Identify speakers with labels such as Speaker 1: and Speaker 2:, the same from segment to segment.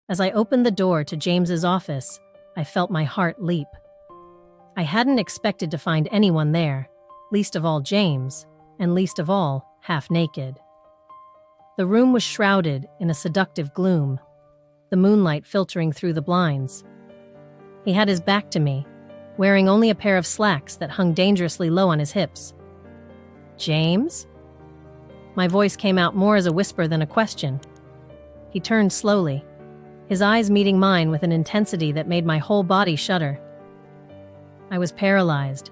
Speaker 1: As I opened the door to James's office, I felt my heart leap. I hadn't expected to find anyone there, least of all James, and least of all, half naked. The room was shrouded in a seductive gloom, the moonlight filtering through the blinds. He had his back to me, wearing only a pair of slacks that hung dangerously low on his hips. "James?" My voice came out more as a whisper than a question. He turned slowly, his eyes meeting mine with an intensity that made my whole body shudder. I was paralyzed,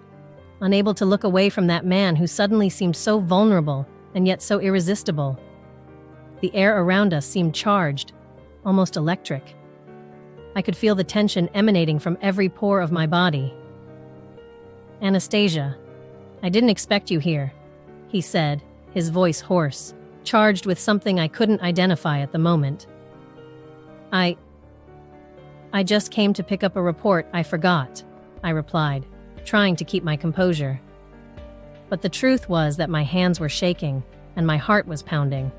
Speaker 1: unable to look away from that man who suddenly seemed so vulnerable and yet so irresistible. The air around us seemed charged, almost electric. I could feel the tension emanating from every pore of my body. "Anastasia, I didn't expect you here," he said, his voice hoarse, charged with something I couldn't identify at the moment. I just came to pick up a report I forgot," I replied, trying to keep my composure. But the truth was that my hands were shaking and my heart was pounding.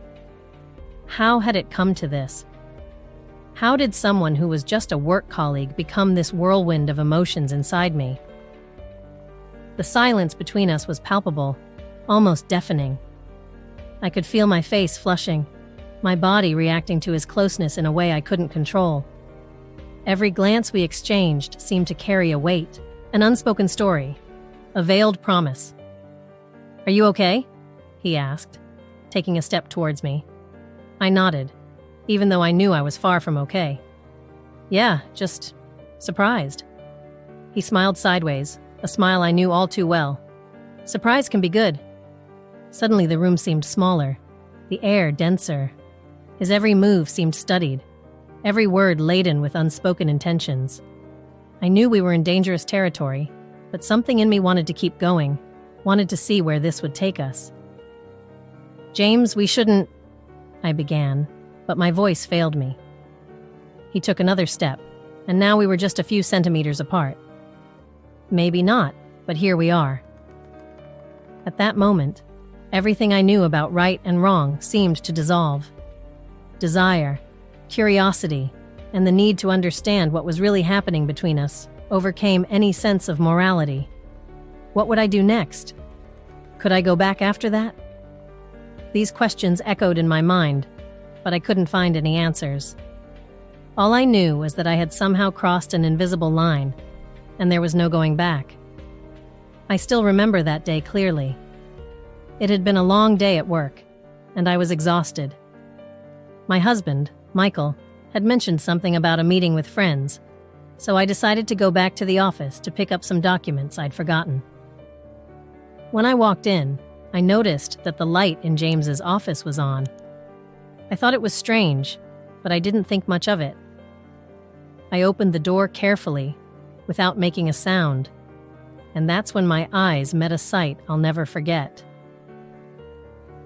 Speaker 1: How had it come to this? How did someone who was just a work colleague become this whirlwind of emotions inside me? The silence between us was palpable, almost deafening. I could feel my face flushing, my body reacting to his closeness in a way I couldn't control. Every glance we exchanged seemed to carry a weight, an unspoken story, a veiled promise. "Are you okay?" he asked, taking a step towards me. I nodded, even though I knew I was far from okay. "Yeah, just surprised." He smiled sideways, a smile I knew all too well. Surprise can be good. Suddenly the room seemed smaller, the air denser. His every move seemed studied, every word laden with unspoken intentions. I knew we were in dangerous territory, but something in me wanted to keep going, wanted to see where this would take us. "James, we shouldn't," I began, but my voice failed me. He took another step, and now we were just a few centimeters apart. Maybe not, but here we are. At that moment, everything I knew about right and wrong seemed to dissolve. Desire, curiosity, and the need to understand what was really happening between us overcame any sense of morality. What would I do next? Could I go back after that? These questions echoed in my mind, but I couldn't find any answers. All I knew was that I had somehow crossed an invisible line, and there was no going back. I still remember that day clearly. It had been a long day at work, and I was exhausted. My husband, Michael, had mentioned something about a meeting with friends, so I decided to go back to the office to pick up some documents I'd forgotten. When I walked in, I noticed that the light in James's office was on. I thought it was strange, but I didn't think much of it. I opened the door carefully, without making a sound, and that's when my eyes met a sight I'll never forget.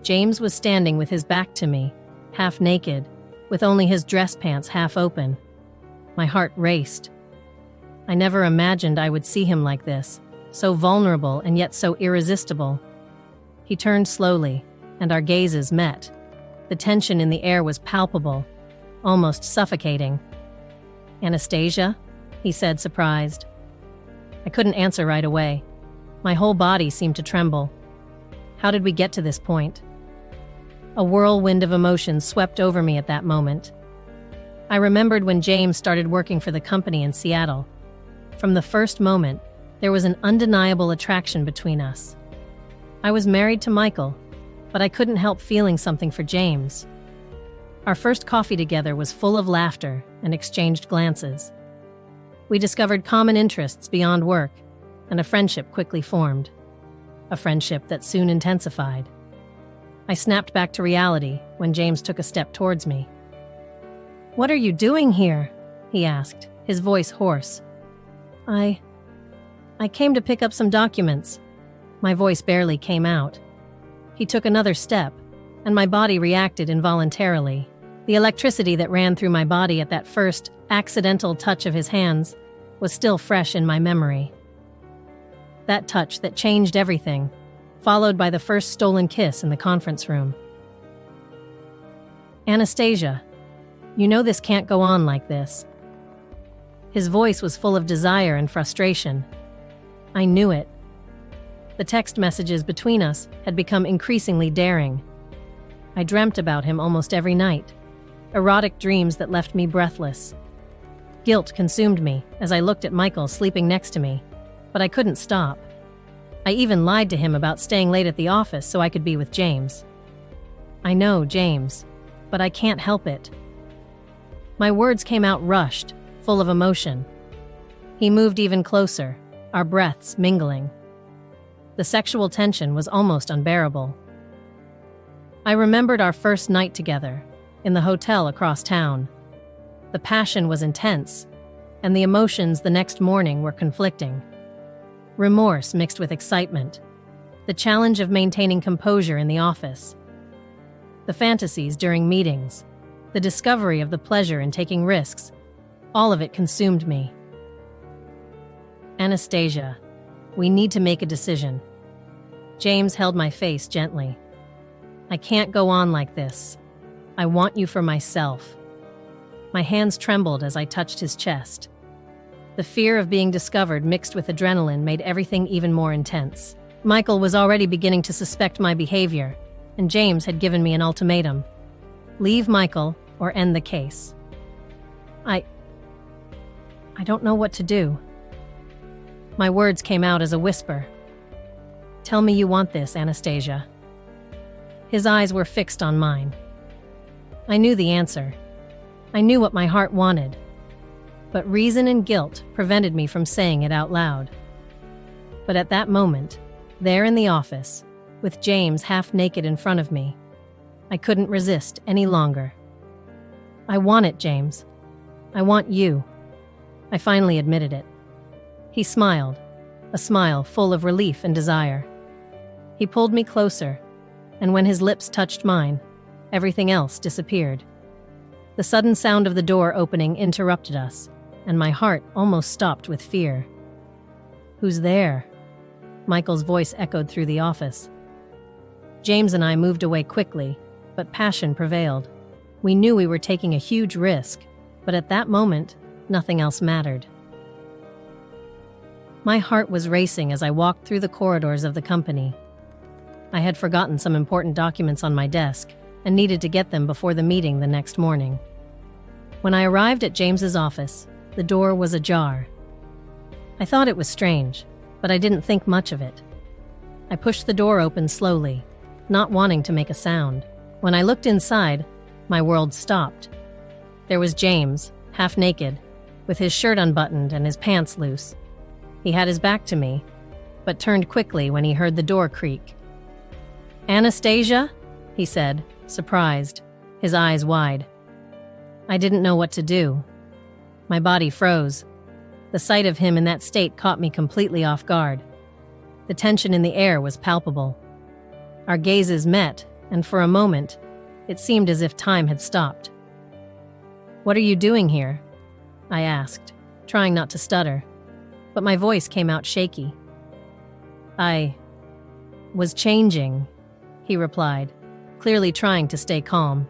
Speaker 1: James was standing with his back to me, half naked, with only his dress pants half open. My heart raced. I never imagined I would see him like this, so vulnerable and yet so irresistible. He turned slowly, and our gazes met. The tension in the air was palpable, almost suffocating. "Anastasia?" he said, surprised. I couldn't answer right away. My whole body seemed to tremble. How did we get to this point? A whirlwind of emotions swept over me at that moment. I remembered when James started working for the company in Seattle. From the first moment, there was an undeniable attraction between us. I was married to Michael, but I couldn't help feeling something for James. Our first coffee together was full of laughter and exchanged glances. We discovered common interests beyond work, and a friendship quickly formed. A friendship that soon intensified. I snapped back to reality when James took a step towards me. "What are you doing here?" he asked, his voice hoarse. I came to pick up some documents." My voice barely came out. He took another step, and my body reacted involuntarily. The electricity that ran through my body at that first, accidental touch of his hands was still fresh in my memory. That touch that changed everything, followed by the first stolen kiss in the conference room. "Anastasia, You know this can't go on like this." His voice was full of desire and frustration. I knew it. The text messages between us had become increasingly daring. I dreamt about him almost every night, erotic dreams that left me breathless. Guilt consumed me as I looked at Michael sleeping next to me, but I couldn't stop. I even lied to him about staying late at the office so I could be with James. I know, James, but I can't help it. My words came out rushed, full of emotion. He moved even closer, our breaths mingling. The sexual tension was almost unbearable. I remembered our first night together, in the hotel across town. The passion was intense, and the emotions the next morning were conflicting. Remorse mixed with excitement, the challenge of maintaining composure in the office, the fantasies during meetings, the discovery of the pleasure in taking risks, all of it consumed me. "Anastasia, we need to make a decision." James held my face gently. "I can't go on like this. I want you for myself." My hands trembled as I touched his chest. The fear of being discovered mixed with adrenaline made everything even more intense. Michael was already beginning to suspect my behavior, and James had given me an ultimatum. Leave Michael or end the case. I don't know what to do. My words came out as a whisper. "Tell me you want this, Anastasia." His eyes were fixed on mine. I knew the answer. I knew what my heart wanted. But reason and guilt prevented me from saying it out loud. But at that moment, there in the office, with James half naked in front of me, I couldn't resist any longer. "I want it, James. I want you." I finally admitted it. He smiled, a smile full of relief and desire. He pulled me closer, and when his lips touched mine, everything else disappeared. The sudden sound of the door opening interrupted us, and my heart almost stopped with fear. "Who's there?" Michael's voice echoed through the office. James and I moved away quickly, but passion prevailed. We knew we were taking a huge risk, but at that moment, nothing else mattered. My heart was racing as I walked through the corridors of the company. I had forgotten some important documents on my desk and needed to get them before the meeting the next morning. When I arrived at James's office, the door was ajar. I thought it was strange, but I didn't think much of it. I pushed the door open slowly, not wanting to make a sound. When I looked inside, my world stopped. There was James, half naked, with his shirt unbuttoned and his pants loose. He had his back to me, but turned quickly when he heard the door creak. "Anastasia?" he said, surprised, his eyes wide. I didn't know what to do. My body froze. The sight of him in that state caught me completely off guard. The tension in the air was palpable. Our gazes met, and for a moment, it seemed as if time had stopped. "What are you doing here?" I asked, trying not to stutter, but my voice came out shaky. "I was changing," he replied, clearly trying to stay calm.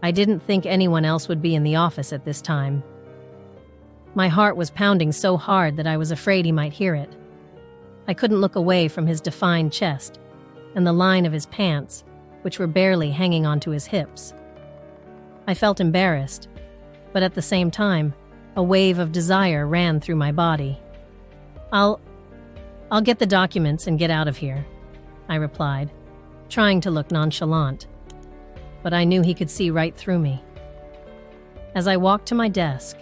Speaker 1: I didn't think anyone else would be in the office at this time. My heart was pounding so hard that I was afraid he might hear it. I couldn't look away from his defined chest and the line of his pants, which were barely hanging onto his hips. I felt embarrassed, but at the same time, a wave of desire ran through my body. I'll get the documents and get out of here," I replied, trying to look nonchalant. But I knew he could see right through me. As I walked to my desk,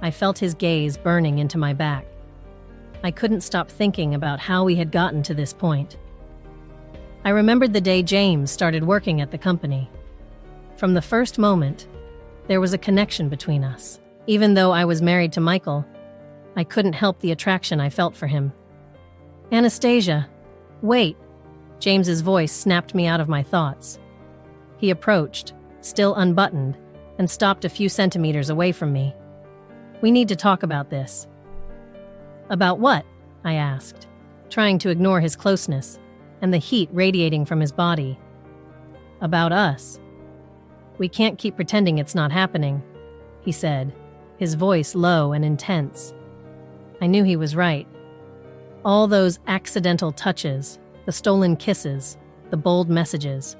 Speaker 1: I felt his gaze burning into my back. I couldn't stop thinking about how we had gotten to this point. I remembered the day James started working at the company. From the first moment, there was a connection between us. Even though I was married to Michael, I couldn't help the attraction I felt for him. "Anastasia, wait!" James's voice snapped me out of my thoughts. He approached, still unbuttoned, and stopped a few centimeters away from me. "We need to talk about this." "About what?" I asked, trying to ignore his closeness and the heat radiating from his body. "About us. We can't keep pretending it's not happening, he said, his voice low and intense. I knew he was right. All those accidental touches, the stolen kisses, the bold messages.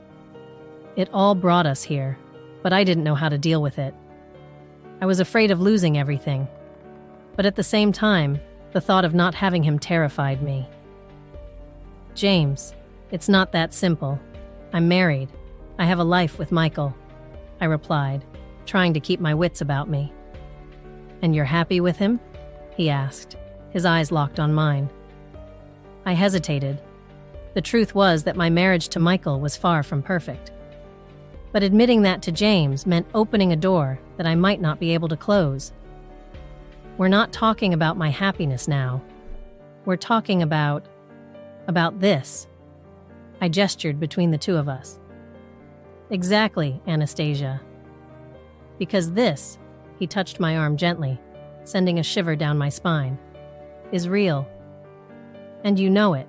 Speaker 1: It all brought us here, but I didn't know how to deal with it. I was afraid of losing everything. But at the same time, the thought of not having him terrified me. James, it's not that simple. I'm married. I have a life with Michael, I replied, trying to keep my wits about me. And you're happy with him? He asked, his eyes locked on mine. I hesitated. The truth was that my marriage to Michael was far from perfect. But admitting that to James meant opening a door that I might not be able to close. We're not talking about my happiness now. We're talking about this. I gestured between the two of us. Exactly, Anastasia. Because this, he touched my arm gently, sending a shiver down my spine, is real. And you know it.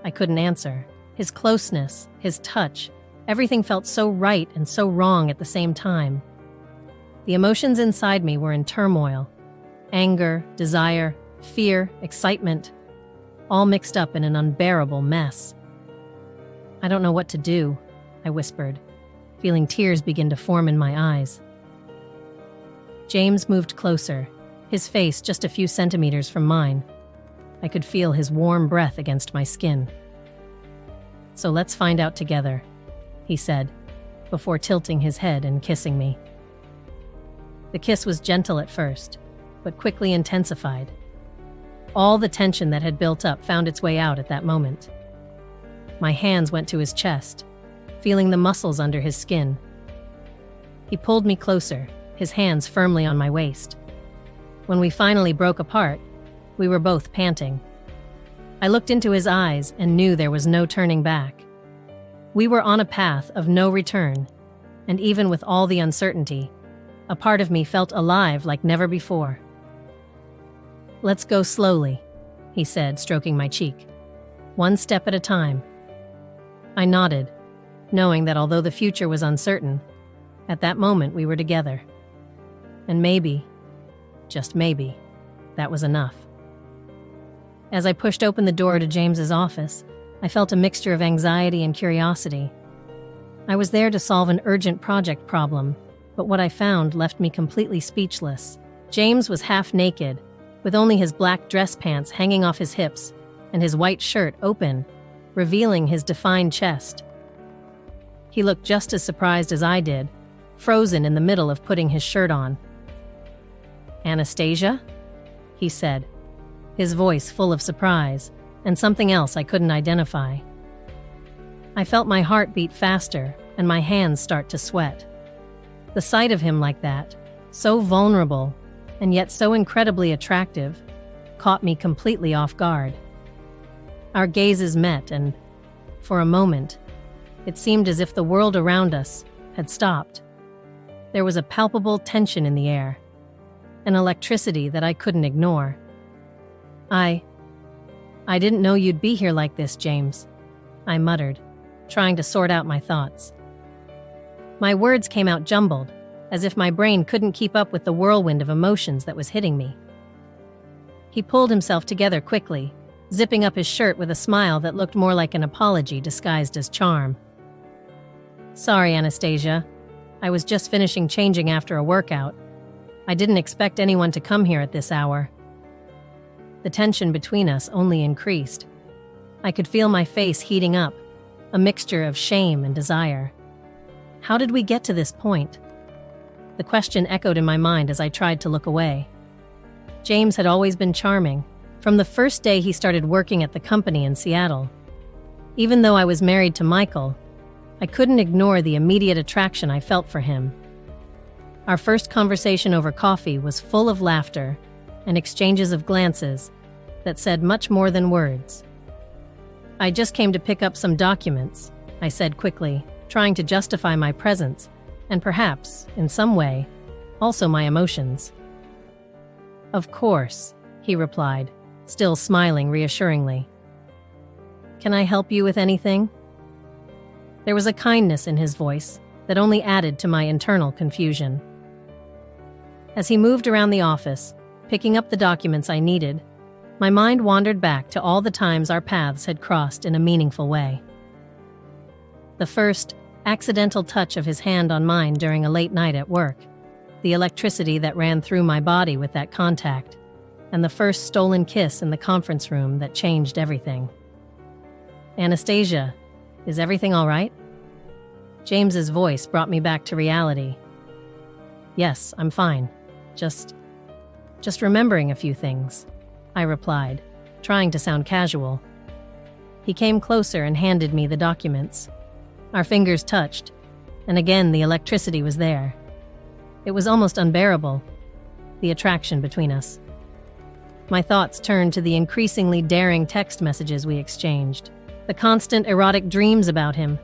Speaker 1: I couldn't answer. His closeness, his touch, everything felt so right and so wrong at the same time. The emotions inside me were in turmoil. Anger, desire, fear, excitement, all mixed up in an unbearable mess. I don't know what to do, I whispered, feeling tears begin to form in my eyes. James moved closer, his face just a few centimeters from mine. I could feel his warm breath against my skin. So let's find out together, he said, before tilting his head and kissing me. The kiss was gentle at first, but quickly intensified. All the tension that had built up found its way out at that moment. My hands went to his chest, feeling the muscles under his skin. He pulled me closer, his hands firmly on my waist. When we finally broke apart, we were both panting. I looked into his eyes and knew there was no turning back. We were on a path of no return, and even with all the uncertainty, a part of me felt alive like never before. Let's go slowly, he said, stroking my cheek. One step at a time. I nodded, knowing that although the future was uncertain, at that moment we were together. And maybe, just maybe, that was enough. As I pushed open the door to James's office, I felt a mixture of anxiety and curiosity. I was there to solve an urgent project problem, but what I found left me completely speechless. James was half naked, with only his black dress pants hanging off his hips and his white shirt open, revealing his defined chest. He looked just as surprised as I did, frozen in the middle of putting his shirt on. Anastasia? He said, his voice full of surprise and something else I couldn't identify. I felt my heart beat faster and my hands start to sweat. The sight of him like that, so vulnerable and yet so incredibly attractive, caught me completely off guard. Our gazes met and, for a moment, it seemed as if the world around us had stopped. There was a palpable tension in the air, an electricity that I couldn't ignore. I didn't know you'd be here like this, James, I muttered, trying to sort out my thoughts. My words came out jumbled, as if my brain couldn't keep up with the whirlwind of emotions that was hitting me. He pulled himself together quickly, zipping up his shirt with a smile that looked more like an apology disguised as charm. Sorry, Anastasia. I was just finishing changing after a workout. I didn't expect anyone to come here at this hour. The tension between us only increased. I could feel my face heating up, a mixture of shame and desire. How did we get to this point? The question echoed in my mind as I tried to look away. James had always been charming, from the first day he started working at the company in Seattle. Even though I was married to Michael, I couldn't ignore the immediate attraction I felt for him. Our first conversation over coffee was full of laughter and exchanges of glances that said much more than words. I just came to pick up some documents, I said quickly, trying to justify my presence and perhaps, in some way, also my emotions. Of course, he replied, still smiling reassuringly. Can I help you with anything? There was a kindness in his voice, that only added to my internal confusion. As he moved around the office, picking up the documents I needed, my mind wandered back to all the times our paths had crossed in a meaningful way. The first, accidental touch of his hand on mine during a late night at work, the electricity that ran through my body with that contact, and the first stolen kiss in the conference room that changed everything. "Anastasia, is everything all right?" James's voice brought me back to reality. "Yes, I'm fine. Just remembering a few things," I replied, trying to sound casual. He came closer and handed me the documents. Our fingers touched, and again the electricity was there. It was almost unbearable, the attraction between us. My thoughts turned to the increasingly daring text messages we exchanged, the constant erotic dreams about him,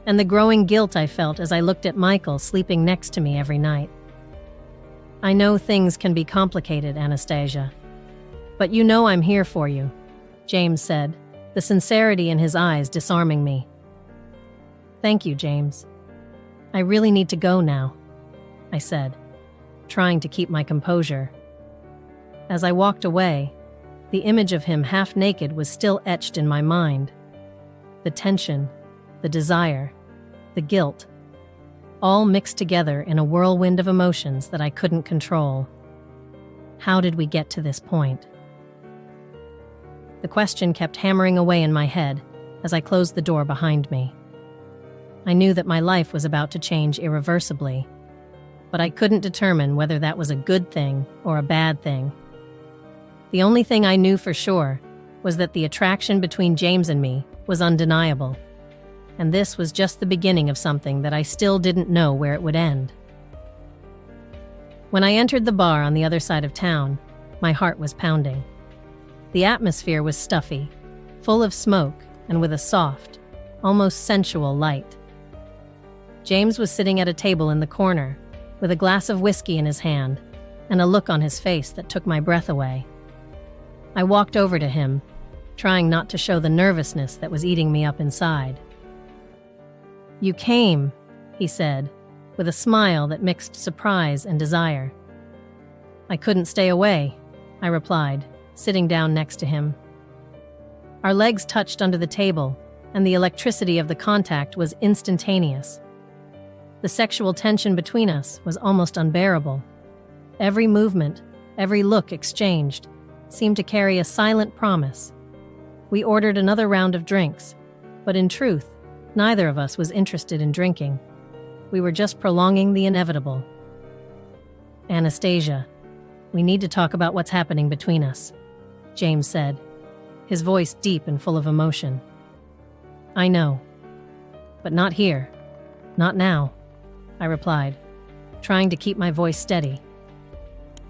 Speaker 1: and the growing guilt I felt as I looked at Michael sleeping next to me every night. "I know things can be complicated, Anastasia, but you know I'm here for you," James said, the sincerity in his eyes disarming me. "Thank you, James. I really need to go now," I said, trying to keep my composure. As I walked away, the image of him half naked was still etched in my mind. The tension, the desire, the guilt, all mixed together in a whirlwind of emotions that I couldn't control. How did we get to this point? The question kept hammering away in my head as I closed the door behind me. I knew that my life was about to change irreversibly, but I couldn't determine whether that was a good thing or a bad thing. The only thing I knew for sure was that the attraction between James and me was undeniable, and this was just the beginning of something that I still didn't know where it would end. When I entered the bar on the other side of town, my heart was pounding. The atmosphere was stuffy, full of smoke, and with a soft, almost sensual light. James was sitting at a table in the corner, with a glass of whiskey in his hand, and a look on his face that took my breath away. I walked over to him, trying not to show the nervousness that was eating me up inside. "You came," he said, with a smile that mixed surprise and desire. "I couldn't stay away," I replied, sitting down next to him. Our legs touched under the table, and the electricity of the contact was instantaneous. The sexual tension between us was almost unbearable. Every movement, every look exchanged, seemed to carry a silent promise. We ordered another round of drinks, but in truth, neither of us was interested in drinking. We were just prolonging the inevitable. "Anastasia, we need to talk about what's happening between us," James said, his voice deep and full of emotion. "I know, but not here, not now," I replied, trying to keep my voice steady.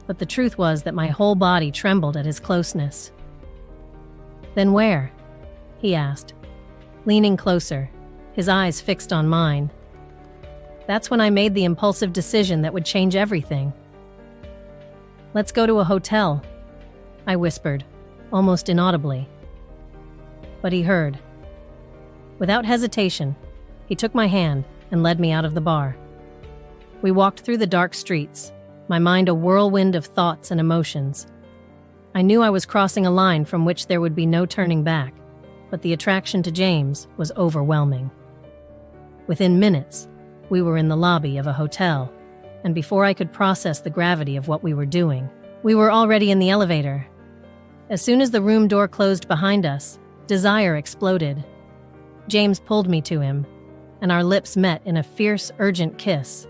Speaker 1: But the truth was that my whole body trembled at his closeness. "Then where?" he asked, leaning closer, his eyes fixed on mine. That's when I made the impulsive decision that would change everything. "Let's go to a hotel," I whispered, almost inaudibly. But he heard. Without hesitation, he took my hand and led me out of the bar. We walked through the dark streets, my mind a whirlwind of thoughts and emotions. I knew I was crossing a line from which there would be no turning back, but the attraction to James was overwhelming. Within minutes, we were in the lobby of a hotel, and before I could process the gravity of what we were doing, we were already in the elevator. As soon as the room door closed behind us, desire exploded. James pulled me to him, and our lips met in a fierce, urgent kiss.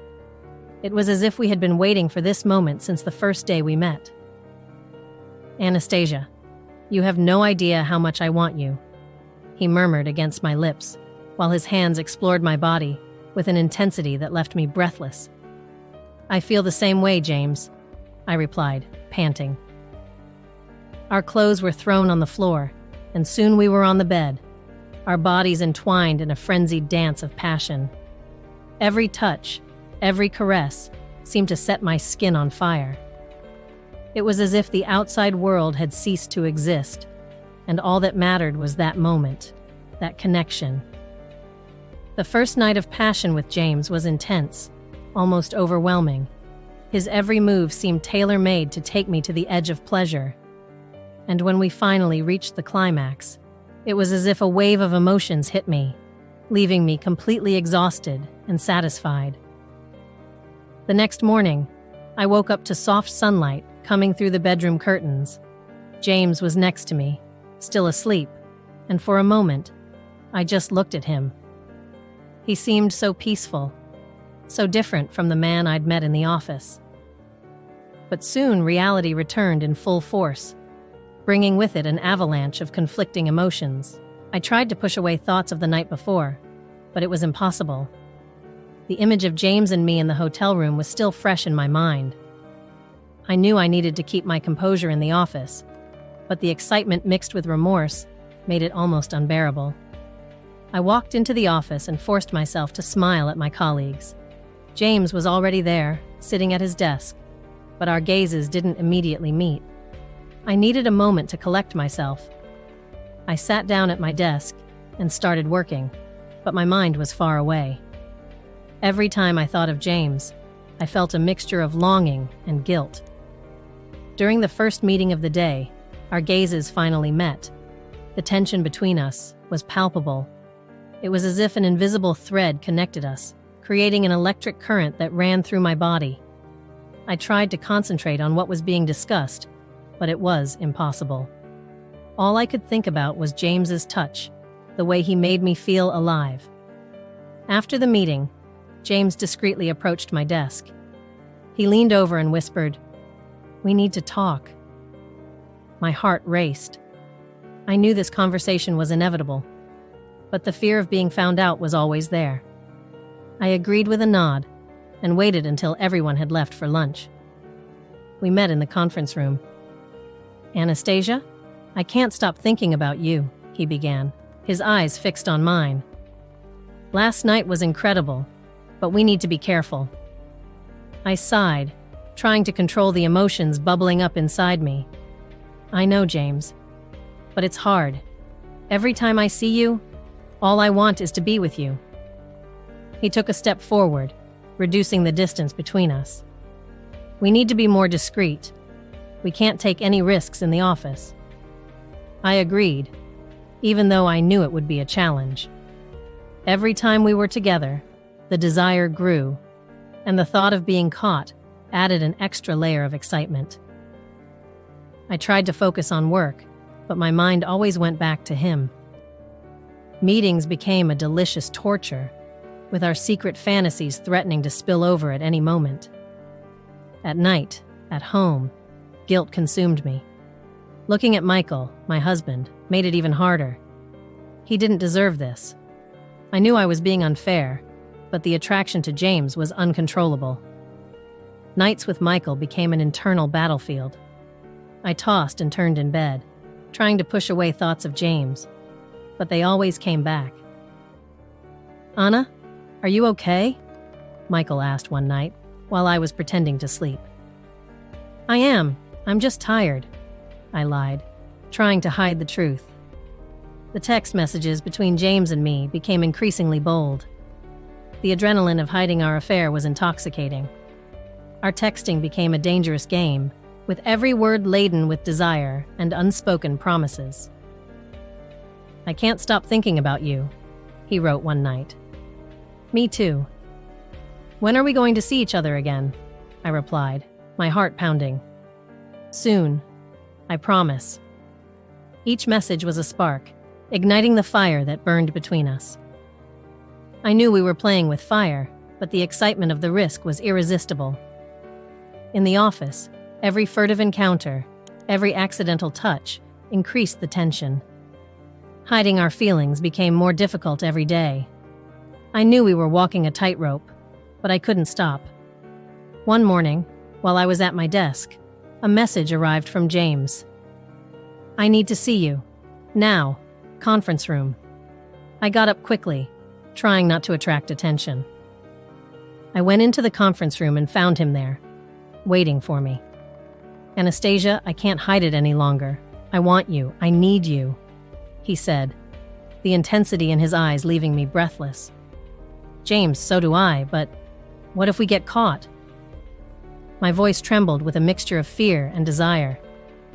Speaker 1: It was as if we had been waiting for this moment since the first day we met. "Anastasia, you have no idea how much I want you," he murmured against my lips, while his hands explored my body with an intensity that left me breathless. "I feel the same way, James," I replied, panting. Our clothes were thrown on the floor, and soon we were on the bed, our bodies entwined in a frenzied dance of passion. Every touch, every caress, seemed to set my skin on fire. It was as if the outside world had ceased to exist, and all that mattered was that moment, that connection. The first night of passion with James was intense, almost overwhelming. His every move seemed tailor-made to take me to the edge of pleasure. And when we finally reached the climax, it was as if a wave of emotions hit me, leaving me completely exhausted and satisfied. The next morning, I woke up to soft sunlight coming through the bedroom curtains. James was next to me, still asleep, and for a moment, I just looked at him. He seemed so peaceful, so different from the man I'd met in the office. But soon reality returned in full force, bringing with it an avalanche of conflicting emotions. I tried to push away thoughts of the night before, but it was impossible. The image of James and me in the hotel room was still fresh in my mind. I knew I needed to keep my composure in the office, but the excitement mixed with remorse made it almost unbearable. I walked into the office and forced myself to smile at my colleagues. James was already there, sitting at his desk, but our gazes didn't immediately meet. I needed a moment to collect myself. I sat down at my desk and started working, but my mind was far away. Every time I thought of James, I felt a mixture of longing and guilt. During the first meeting of the day, our gazes finally met. The tension between us was palpable. It was as if an invisible thread connected us, creating an electric current that ran through my body. I tried to concentrate on what was being discussed, but it was impossible. All I could think about was James's touch, the way he made me feel alive. After the meeting, James discreetly approached my desk. He leaned over and whispered, "We need to talk." My heart raced. I knew this conversation was inevitable, but the fear of being found out was always there. I agreed with a nod and waited until everyone had left for lunch. We met in the conference room. "Anastasia, I can't stop thinking about you," he began, his eyes fixed on mine. "Last night was incredible, but we need to be careful." I sighed, trying to control the emotions bubbling up inside me. "I know, James, but it's hard. Every time I see you, all I want is to be with you." He took a step forward, reducing the distance between us. "We need to be more discreet. We can't take any risks in the office." I agreed, even though I knew it would be a challenge. Every time we were together, the desire grew, and the thought of being caught added an extra layer of excitement. I tried to focus on work, but my mind always went back to him. Meetings became a delicious torture, with our secret fantasies threatening to spill over at any moment. At night, at home, guilt consumed me. Looking at Michael, my husband, made it even harder. He didn't deserve this. I knew I was being unfair, but the attraction to James was uncontrollable. Nights with Michael became an internal battlefield. I tossed and turned in bed, trying to push away thoughts of James, but they always came back. "Anna, are you okay?" Michael asked one night, while I was pretending to sleep. "I am. I'm just tired," I lied, trying to hide the truth. The text messages between James and me became increasingly bold. The adrenaline of hiding our affair was intoxicating. Our texting became a dangerous game, with every word laden with desire and unspoken promises. "I can't stop thinking about you," he wrote one night. "Me too." "When are we going to see each other again?" I replied, my heart pounding. "Soon. I promise." Each message was a spark, igniting the fire that burned between us. I knew we were playing with fire, but the excitement of the risk was irresistible. In the office, every furtive encounter, every accidental touch, increased the tension. Hiding our feelings became more difficult every day. I knew we were walking a tightrope, but I couldn't stop. One morning, while I was at my desk, a message arrived from James. "I need to see you. Now. Conference room." I got up quickly, trying not to attract attention. I went into the conference room and found him there, waiting for me. "Anastasia, I can't hide it any longer. I want you. I need you," he said, the intensity in his eyes leaving me breathless. James, so do I, but what if we get caught? My voice trembled with a mixture of fear and desire.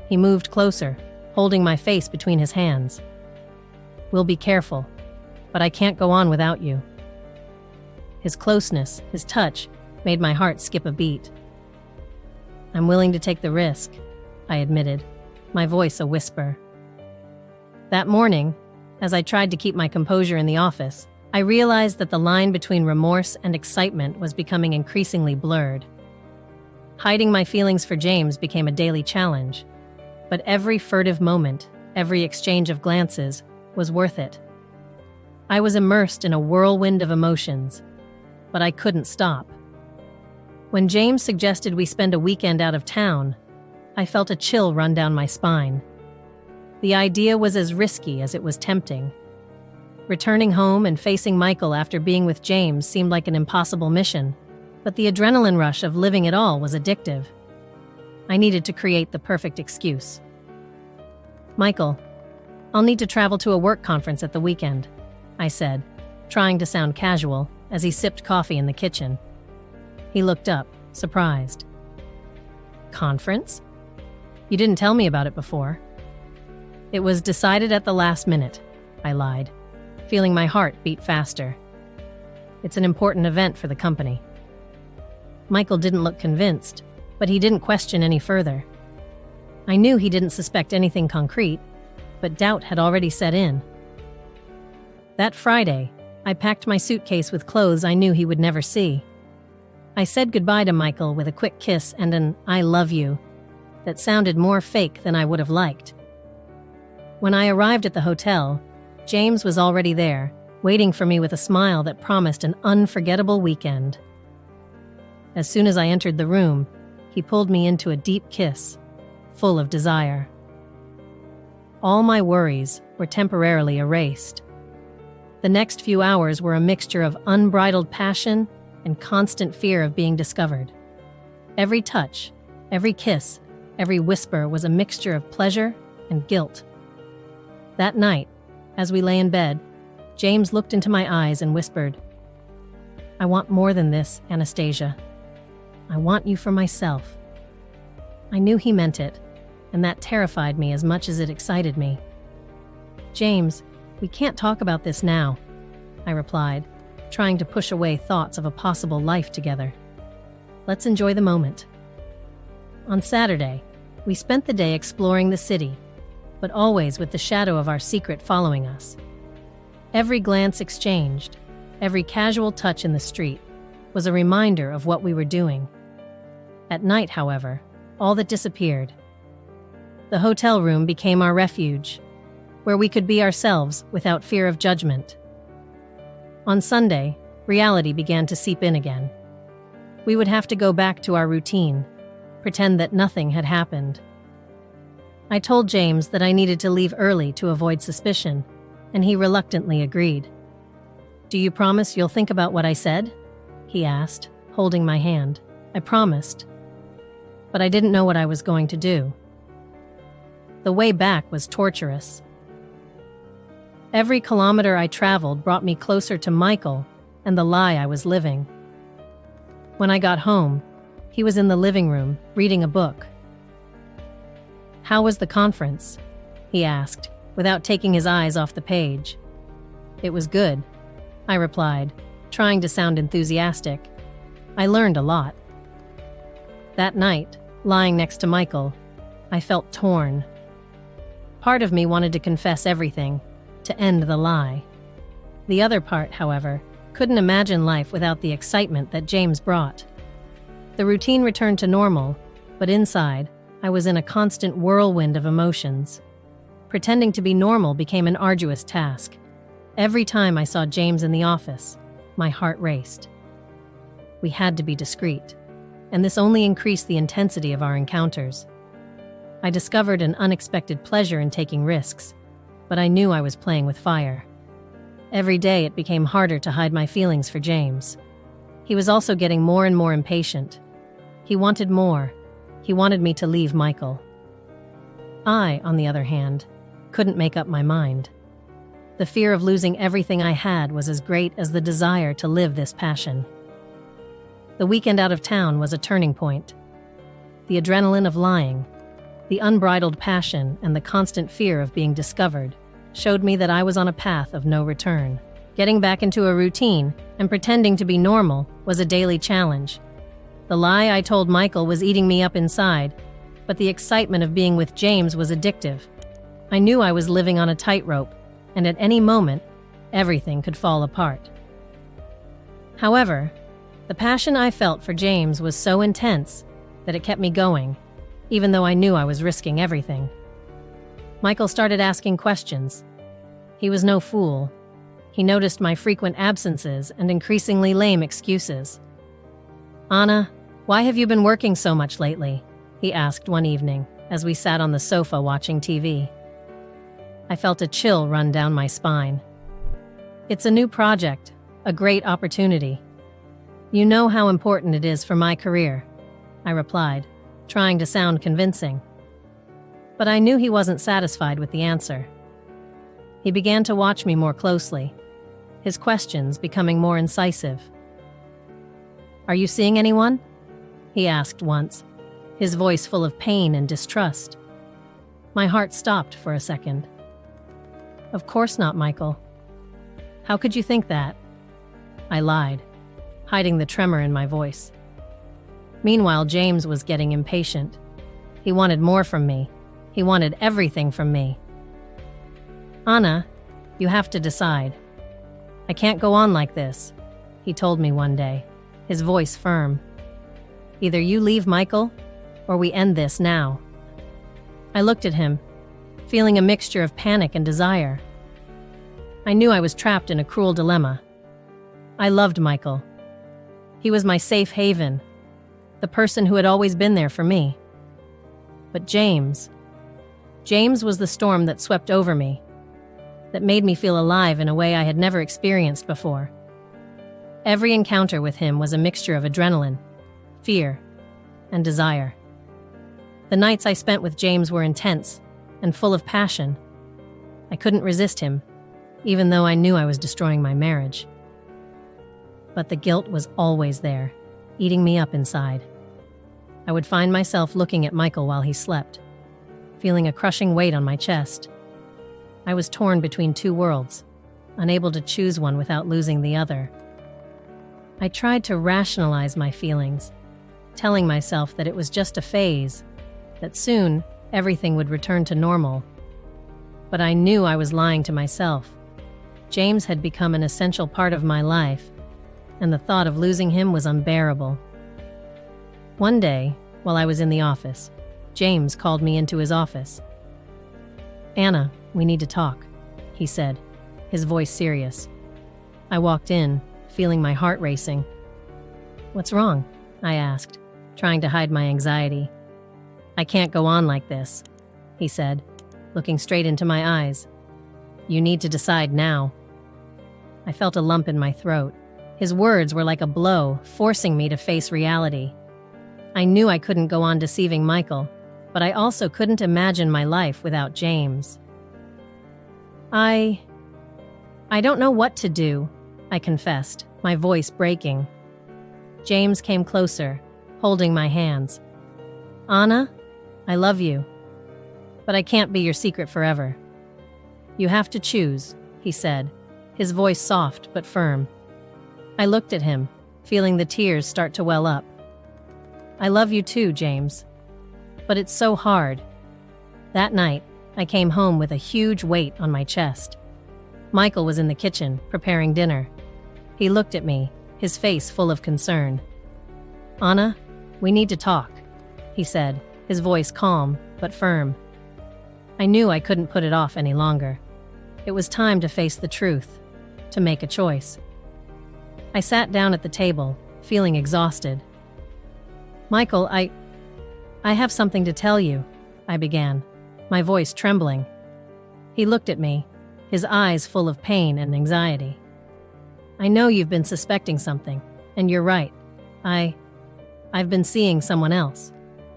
Speaker 1: He moved closer, holding my face between his hands. We'll be careful, but I can't go on without you. His closeness, his touch, made my heart skip a beat. I'm willing to take the risk, I admitted, my voice a whisper. That morning, as I tried to keep my composure in the office, I realized that the line between remorse and excitement was becoming increasingly blurred. Hiding my feelings for James became a daily challenge, but every furtive moment, every exchange of glances, was worth it. I was immersed in a whirlwind of emotions, but I couldn't stop. When James suggested we spend a weekend out of town, I felt a chill run down my spine. The idea was as risky as it was tempting. Returning home and facing Michael after being with James seemed like an impossible mission, but the adrenaline rush of living it all was addictive. I needed to create the perfect excuse. Michael, I'll need to travel to a work conference at the weekend, I said, trying to sound casual as he sipped coffee in the kitchen. He looked up, surprised. Conference? You didn't tell me about it before. It was decided at the last minute, I lied, feeling my heart beat faster. It's an important event for the company. Michael didn't look convinced, but he didn't question any further. I knew he didn't suspect anything concrete, but doubt had already set in. That Friday, I packed my suitcase with clothes I knew he would never see. I said goodbye to Michael with a quick kiss and an "I love you" that sounded more fake than I would have liked. When I arrived at the hotel, James was already there, waiting for me with a smile that promised an unforgettable weekend. As soon as I entered the room, he pulled me into a deep kiss, full of desire. All my worries were temporarily erased. The next few hours were a mixture of unbridled passion and constant fear of being discovered. Every touch, every kiss, every whisper was a mixture of pleasure and guilt. That night, as we lay in bed, James looked into my eyes and whispered, "I want more than this, Anastasia. I want you for myself." I knew he meant it, and that terrified me as much as it excited me. "James, we can't talk about this now," I replied, trying to push away thoughts of a possible life together. "Let's enjoy the moment." On Saturday, we spent the day exploring the city, but always with the shadow of our secret following us. Every glance exchanged, every casual touch in the street, was a reminder of what we were doing. At night, however, all that disappeared. The hotel room became our refuge, where we could be ourselves without fear of judgment. On Sunday, reality began to seep in again. We would have to go back to our routine, pretend that nothing had happened. I told James that I needed to leave early to avoid suspicion, and he reluctantly agreed. "Do you promise you'll think about what I said?" he asked, holding my hand. I promised, but I didn't know what I was going to do. The way back was torturous. Every kilometer I traveled brought me closer to Michael and the lie I was living. When I got home, he was in the living room, reading a book. "How was the conference?" he asked, without taking his eyes off the page. "It was good," I replied, trying to sound enthusiastic. "I learned a lot." That night, lying next to Michael, I felt torn. Part of me wanted to confess everything, to end the lie. The other part, however, couldn't imagine life without the excitement that James brought. The routine returned to normal, but inside, I was in a constant whirlwind of emotions. Pretending to be normal became an arduous task. Every time I saw James in the office, my heart raced. We had to be discreet, and this only increased the intensity of our encounters. I discovered an unexpected pleasure in taking risks, but I knew I was playing with fire. Every day it became harder to hide my feelings for James. He was also getting more and more impatient. He wanted more. He wanted me to leave Michael. I, on the other hand, couldn't make up my mind. The fear of losing everything I had was as great as the desire to live this passion. The weekend out of town was a turning point. The adrenaline of lying, the unbridled passion, and the constant fear of being discovered showed me that I was on a path of no return. Getting back into a routine and pretending to be normal was a daily challenge. The lie I told Michael was eating me up inside, but the excitement of being with James was addictive. I knew I was living on a tightrope, and at any moment, everything could fall apart. However, the passion I felt for James was so intense that it kept me going, even though I knew I was risking everything. Michael started asking questions. He was no fool. He noticed my frequent absences and increasingly lame excuses. "Anna, why have you been working so much lately?" he asked one evening as we sat on the sofa watching TV. I felt a chill run down my spine. "It's a new project, a great opportunity. You know how important it is for my career," I replied, trying to sound convincing. But I knew he wasn't satisfied with the answer. He began to watch me more closely, his questions becoming more incisive. "Are you seeing anyone?" he asked once, his voice full of pain and distrust. My heart stopped for a second. "Of course not, Michael. How could you think that?" I lied, hiding the tremor in my voice. Meanwhile, James was getting impatient. He wanted more from me. He wanted everything from me. "Anna, you have to decide. I can't go on like this," he told me one day, his voice firm. "Either you leave Michael, or we end this now." I looked at him, feeling a mixture of panic and desire. I knew I was trapped in a cruel dilemma. I loved Michael. He was my safe haven, the person who had always been there for me. But James was the storm that swept over me, that made me feel alive in a way I had never experienced before. Every encounter with him was a mixture of adrenaline, fear, and desire. The nights I spent with James were intense and full of passion. I couldn't resist him, even though I knew I was destroying my marriage. But the guilt was always there, eating me up inside. I would find myself looking at Michael while he slept, feeling a crushing weight on my chest. I was torn between two worlds, unable to choose one without losing the other. I tried to rationalize my feelings, telling myself that it was just a phase, that soon everything would return to normal. But I knew I was lying to myself. James had become an essential part of my life, and the thought of losing him was unbearable. One day, while I was in the office, James called me into his office. "Anna, we need to talk," he said, his voice serious. I walked in, feeling my heart racing. "What's wrong?" I asked, trying to hide my anxiety. "I can't go on like this," he said, looking straight into my eyes. "You need to decide now." I felt a lump in my throat. His words were like a blow, forcing me to face reality. I knew I couldn't go on deceiving Michael, but I also couldn't imagine my life without James. I don't know what to do," I confessed, my voice breaking. James came closer, holding my hands. "Anna, I love you, but I can't be your secret forever. You have to choose," he said, his voice soft but firm. I looked at him, feeling the tears start to well up. "I love you too, James. But it's so hard." That night, I came home with a huge weight on my chest. Michael was in the kitchen, preparing dinner. He looked at me, his face full of concern. "Anna, we need to talk," he said, his voice calm but firm. I knew I couldn't put it off any longer. It was time to face the truth, to make a choice. I sat down at the table, feeling exhausted. "Michael, I have something to tell you," I began, my voice trembling. He looked at me, his eyes full of pain and anxiety. "I know you've been suspecting something, and you're right. I've been seeing someone else,"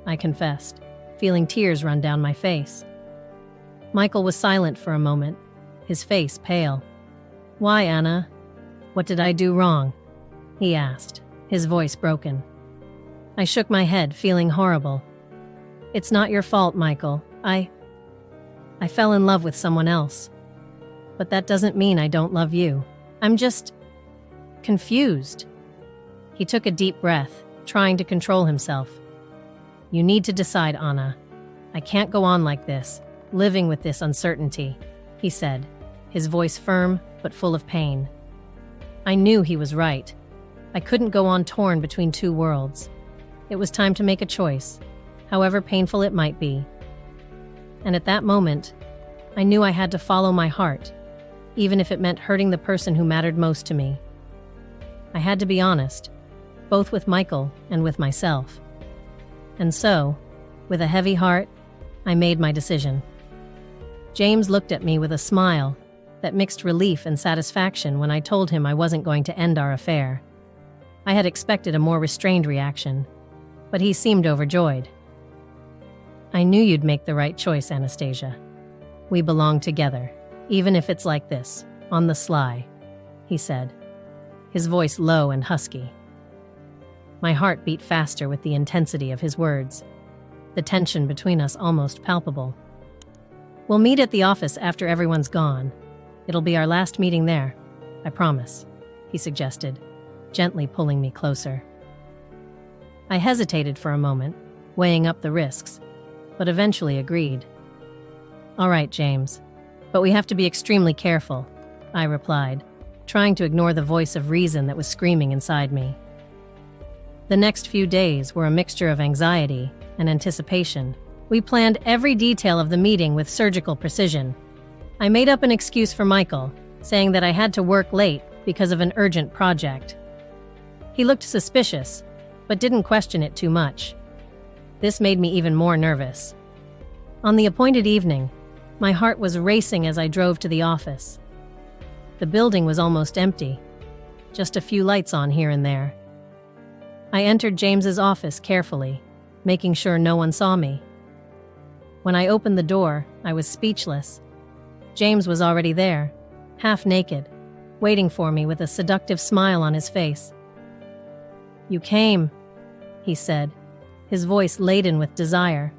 Speaker 1: I confessed, feeling tears run down my face. Michael was silent for a moment, his face pale. "Why, Anna? What did I do wrong?" he asked, his voice broken. I shook my head, feeling horrible. "It's not your fault, Michael. I fell in love with someone else. But that doesn't mean I don't love you. I'm just confused." He took a deep breath, trying to control himself. "You need to decide, Anna. I can't go on like this, living with this uncertainty," he said, his voice firm but full of pain. I knew he was right. I couldn't go on torn between two worlds. It was time to make a choice, however painful it might be. And at that moment, I knew I had to follow my heart, even if it meant hurting the person who mattered most to me. I had to be honest, both with Michael and with myself. And so, with a heavy heart, I made my decision. James looked at me with a smile that mixed relief and satisfaction when I told him I wasn't going to end our affair. I had expected a more restrained reaction, but he seemed overjoyed. "I knew you'd make the right choice, Anastasia. We belong together, even if it's like this, on the sly," he said, his voice low and husky. My heart beat faster with the intensity of his words, the tension between us almost palpable. "We'll meet at the office after everyone's gone. It'll be our last meeting there, I promise," he suggested, gently pulling me closer. I hesitated for a moment, weighing up the risks, but eventually agreed. "All right, James, but we have to be extremely careful," I replied, trying to ignore the voice of reason that was screaming inside me. The next few days were a mixture of anxiety and anticipation. We planned every detail of the meeting with surgical precision. I made up an excuse for Michael, saying that I had to work late because of an urgent project. He looked suspicious, but didn't question it too much. This made me even more nervous. On the appointed evening, my heart was racing as I drove to the office. The building was almost empty, just a few lights on here and there. I entered James's office carefully, making sure no one saw me. When I opened the door, I was speechless. James was already there, half naked, waiting for me with a seductive smile on his face. "You came," he said, his voice laden with desire.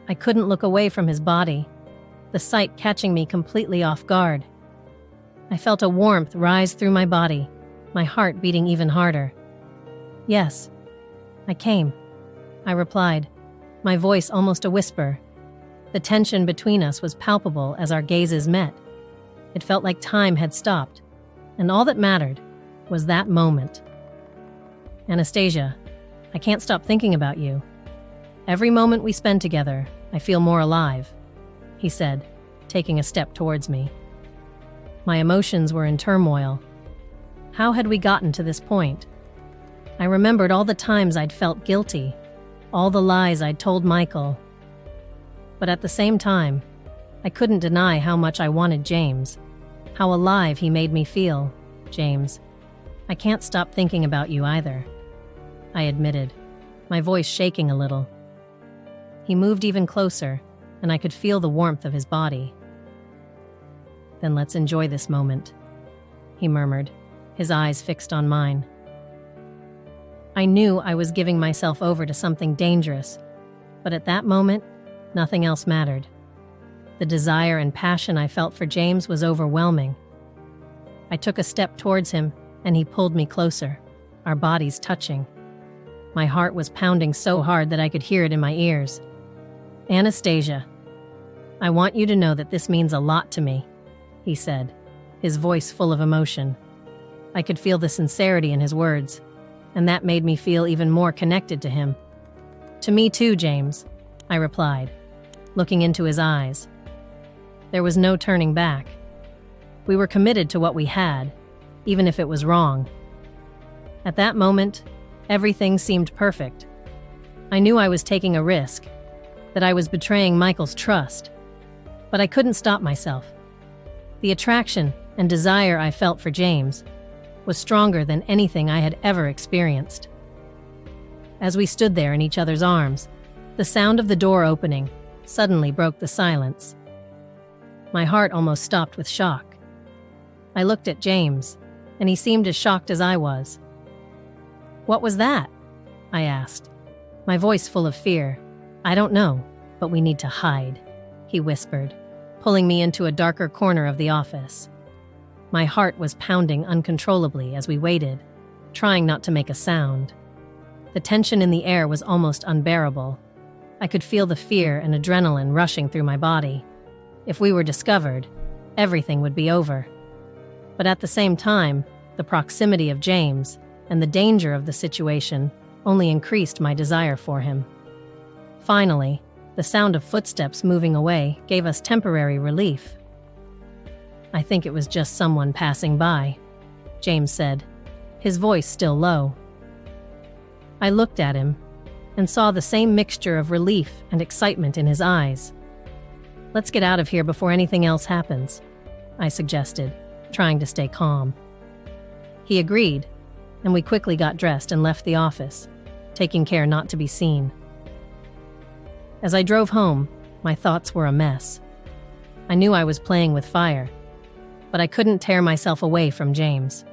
Speaker 1: I couldn't look away from his body, the sight catching me completely off guard. I felt a warmth rise through my body, my heart beating even harder. "Yes, I came," I replied, my voice almost a whisper. The tension between us was palpable as our gazes met. It felt like time had stopped, and all that mattered was that moment. "Anastasia, I can't stop thinking about you. Every moment we spend together, I feel more alive," he said, taking a step towards me. My emotions were in turmoil. How had we gotten to this point? I remembered all the times I'd felt guilty, all the lies I'd told Michael. But at the same time, I couldn't deny how much I wanted James, how alive he made me feel. "James, I can't stop thinking about you either," I admitted, my voice shaking a little. He moved even closer, and I could feel the warmth of his body. "Then let's enjoy this moment," he murmured, his eyes fixed on mine. I knew I was giving myself over to something dangerous, but at that moment, nothing else mattered. The desire and passion I felt for James was overwhelming. I took a step towards him, and he pulled me closer, our bodies touching. My heart was pounding so hard that I could hear it in my ears. "Anastasia, I want you to know that this means a lot to me," he said, his voice full of emotion. I could feel the sincerity in his words, and that made me feel even more connected to him. "To me too, James," I replied, looking into his eyes. There was no turning back. We were committed to what we had, even if it was wrong. At that moment, everything seemed perfect. I knew I was taking a risk, that I was betraying Michael's trust, but I couldn't stop myself. The attraction and desire I felt for James was stronger than anything I had ever experienced. As we stood there in each other's arms, the sound of the door opening suddenly broke the silence. My heart almost stopped with shock. I looked at James, and he seemed as shocked as I was. "What was that?" I asked, my voice full of fear. "I don't know, but we need to hide," he whispered, pulling me into a darker corner of the office. My heart was pounding uncontrollably as we waited, trying not to make a sound. The tension in the air was almost unbearable. I could feel the fear and adrenaline rushing through my body. If we were discovered, everything would be over. But at the same time, the proximity of James and the danger of the situation only increased my desire for him. Finally, the sound of footsteps moving away gave us temporary relief. "I think it was just someone passing by," James said, his voice still low. I looked at him and saw the same mixture of relief and excitement in his eyes. "Let's get out of here before anything else happens," I suggested, trying to stay calm. He agreed, and we quickly got dressed and left the office, taking care not to be seen. As I drove home, my thoughts were a mess. I knew I was playing with fire, but I couldn't tear myself away from James.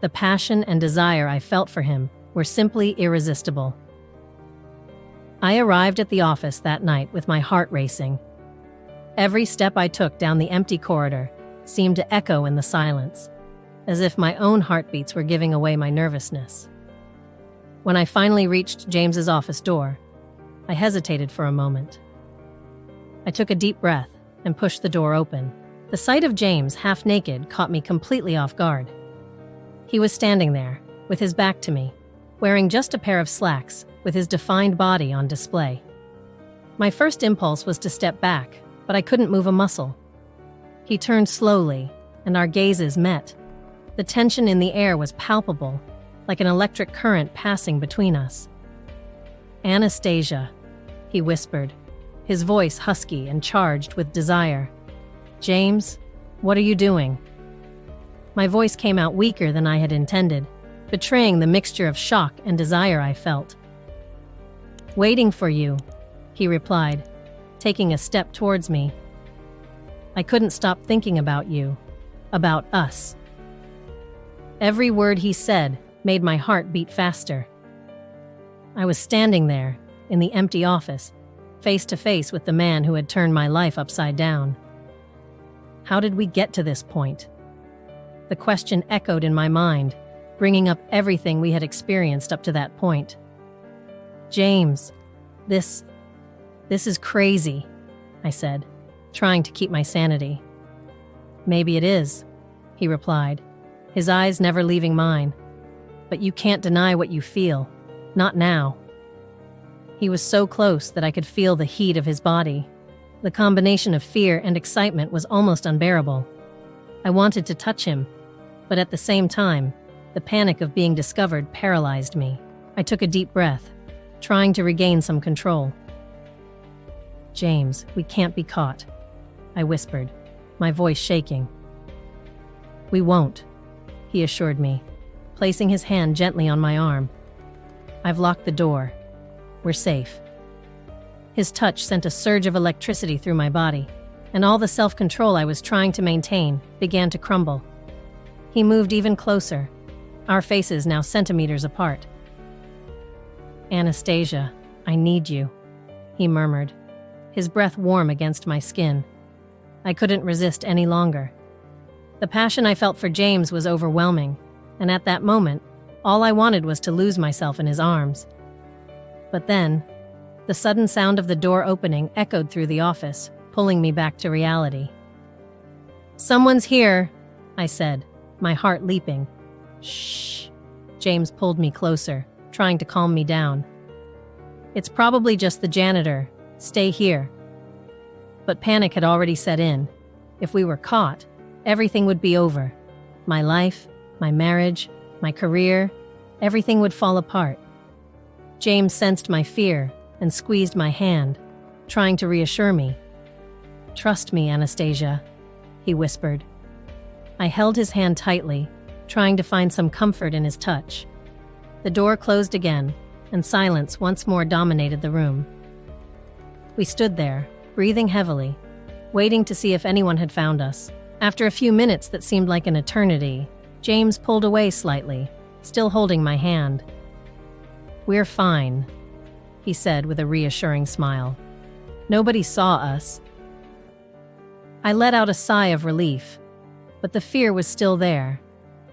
Speaker 1: The passion and desire I felt for him were simply irresistible. I arrived at the office that night with my heart racing. Every step I took down the empty corridor seemed to echo in the silence, as if my own heartbeats were giving away my nervousness. When I finally reached James's office door, I hesitated for a moment. I took a deep breath and pushed the door open. The sight of James half naked caught me completely off guard. He was standing there, with his back to me, wearing just a pair of slacks with his defined body on display. My first impulse was to step back, but I couldn't move a muscle. He turned slowly, and our gazes met. The tension in the air was palpable, like an electric current passing between us. "Anastasia," he whispered, his voice husky and charged with desire. "James, what are you doing?" My voice came out weaker than I had intended, betraying the mixture of shock and desire I felt. "Waiting for you," he replied, taking a step towards me. "I couldn't stop thinking about you, about us." Every word he said made my heart beat faster. I was standing there, in the empty office, face to face with the man who had turned my life upside down. How did we get to this point? The question echoed in my mind, bringing up everything we had experienced up to that point. "James, this is crazy," I said, trying to keep my sanity. "Maybe it is," he replied, his eyes never leaving mine. "But you can't deny what you feel. Not now." He was so close that I could feel the heat of his body. The combination of fear and excitement was almost unbearable. I wanted to touch him, but at the same time, the panic of being discovered paralyzed me. I took a deep breath, trying to regain some control. "James, we can't be caught," I whispered, my voice shaking. "We won't," he assured me, placing his hand gently on my arm. "I've locked the door. We're safe." His touch sent a surge of electricity through my body, and all the self-control I was trying to maintain began to crumble. He moved even closer, our faces now centimeters apart. "Anastasia, I need you," he murmured, his breath warm against my skin. I couldn't resist any longer. The passion I felt for James was overwhelming, and at that moment, all I wanted was to lose myself in his arms. But then, the sudden sound of the door opening echoed through the office, pulling me back to reality. "Someone's here," I said, my heart leaping. "Shh." James pulled me closer, trying to calm me down. "It's probably just the janitor. Stay here." But panic had already set in. If we were caught, everything would be over. My life, my marriage, my career, everything would fall apart. James sensed my fear and squeezed my hand, trying to reassure me. "Trust me, Anastasia," he whispered. I held his hand tightly, trying to find some comfort in his touch. The door closed again, and silence once more dominated the room. We stood there, breathing heavily, waiting to see if anyone had found us. After a few minutes that seemed like an eternity, James pulled away slightly, still holding my hand. "We're fine," he said with a reassuring smile. "Nobody saw us." I let out a sigh of relief, but the fear was still there,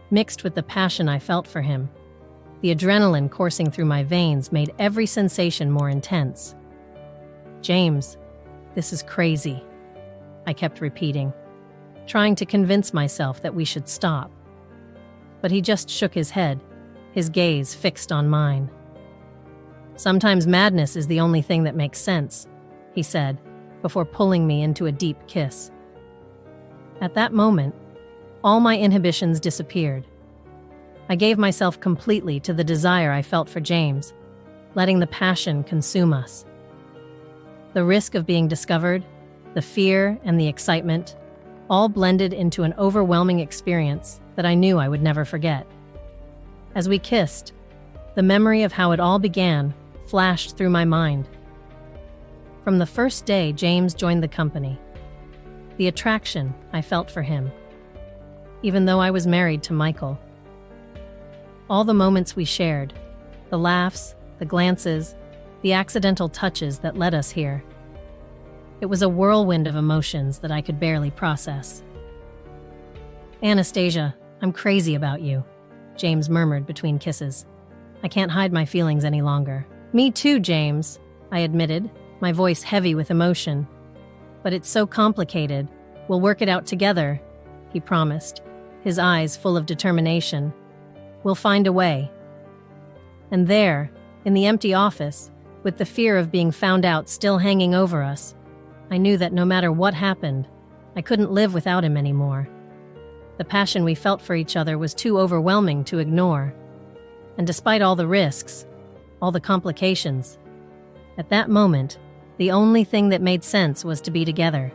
Speaker 1: mixed with the passion I felt for him. The adrenaline coursing through my veins made every sensation more intense. "James, this is crazy," I kept repeating, trying to convince myself that we should stop. But he just shook his head, his gaze fixed on mine. "Sometimes madness is the only thing that makes sense," he said, before pulling me into a deep kiss. At that moment, all my inhibitions disappeared. I gave myself completely to the desire I felt for James, letting the passion consume us. The risk of being discovered, the fear and the excitement, all blended into an overwhelming experience that I knew I would never forget. As we kissed, the memory of how it all began flashed through my mind. From the first day James joined the company, the attraction I felt for him, even though I was married to Michael. All the moments we shared, the laughs, the glances, the accidental touches that led us here. It was a whirlwind of emotions that I could barely process. "Anastasia, I'm crazy about you," James murmured between kisses. "I can't hide my feelings any longer." "Me too, James," I admitted, my voice heavy with emotion. "But it's so complicated. We'll work it out together," he promised, his eyes full of determination. "We'll find a way." And there, in the empty office, with the fear of being found out still hanging over us, I knew that no matter what happened, I couldn't live without him anymore. The passion we felt for each other was too overwhelming to ignore. And despite all the risks, all the complications, at that moment, the only thing that made sense was to be together.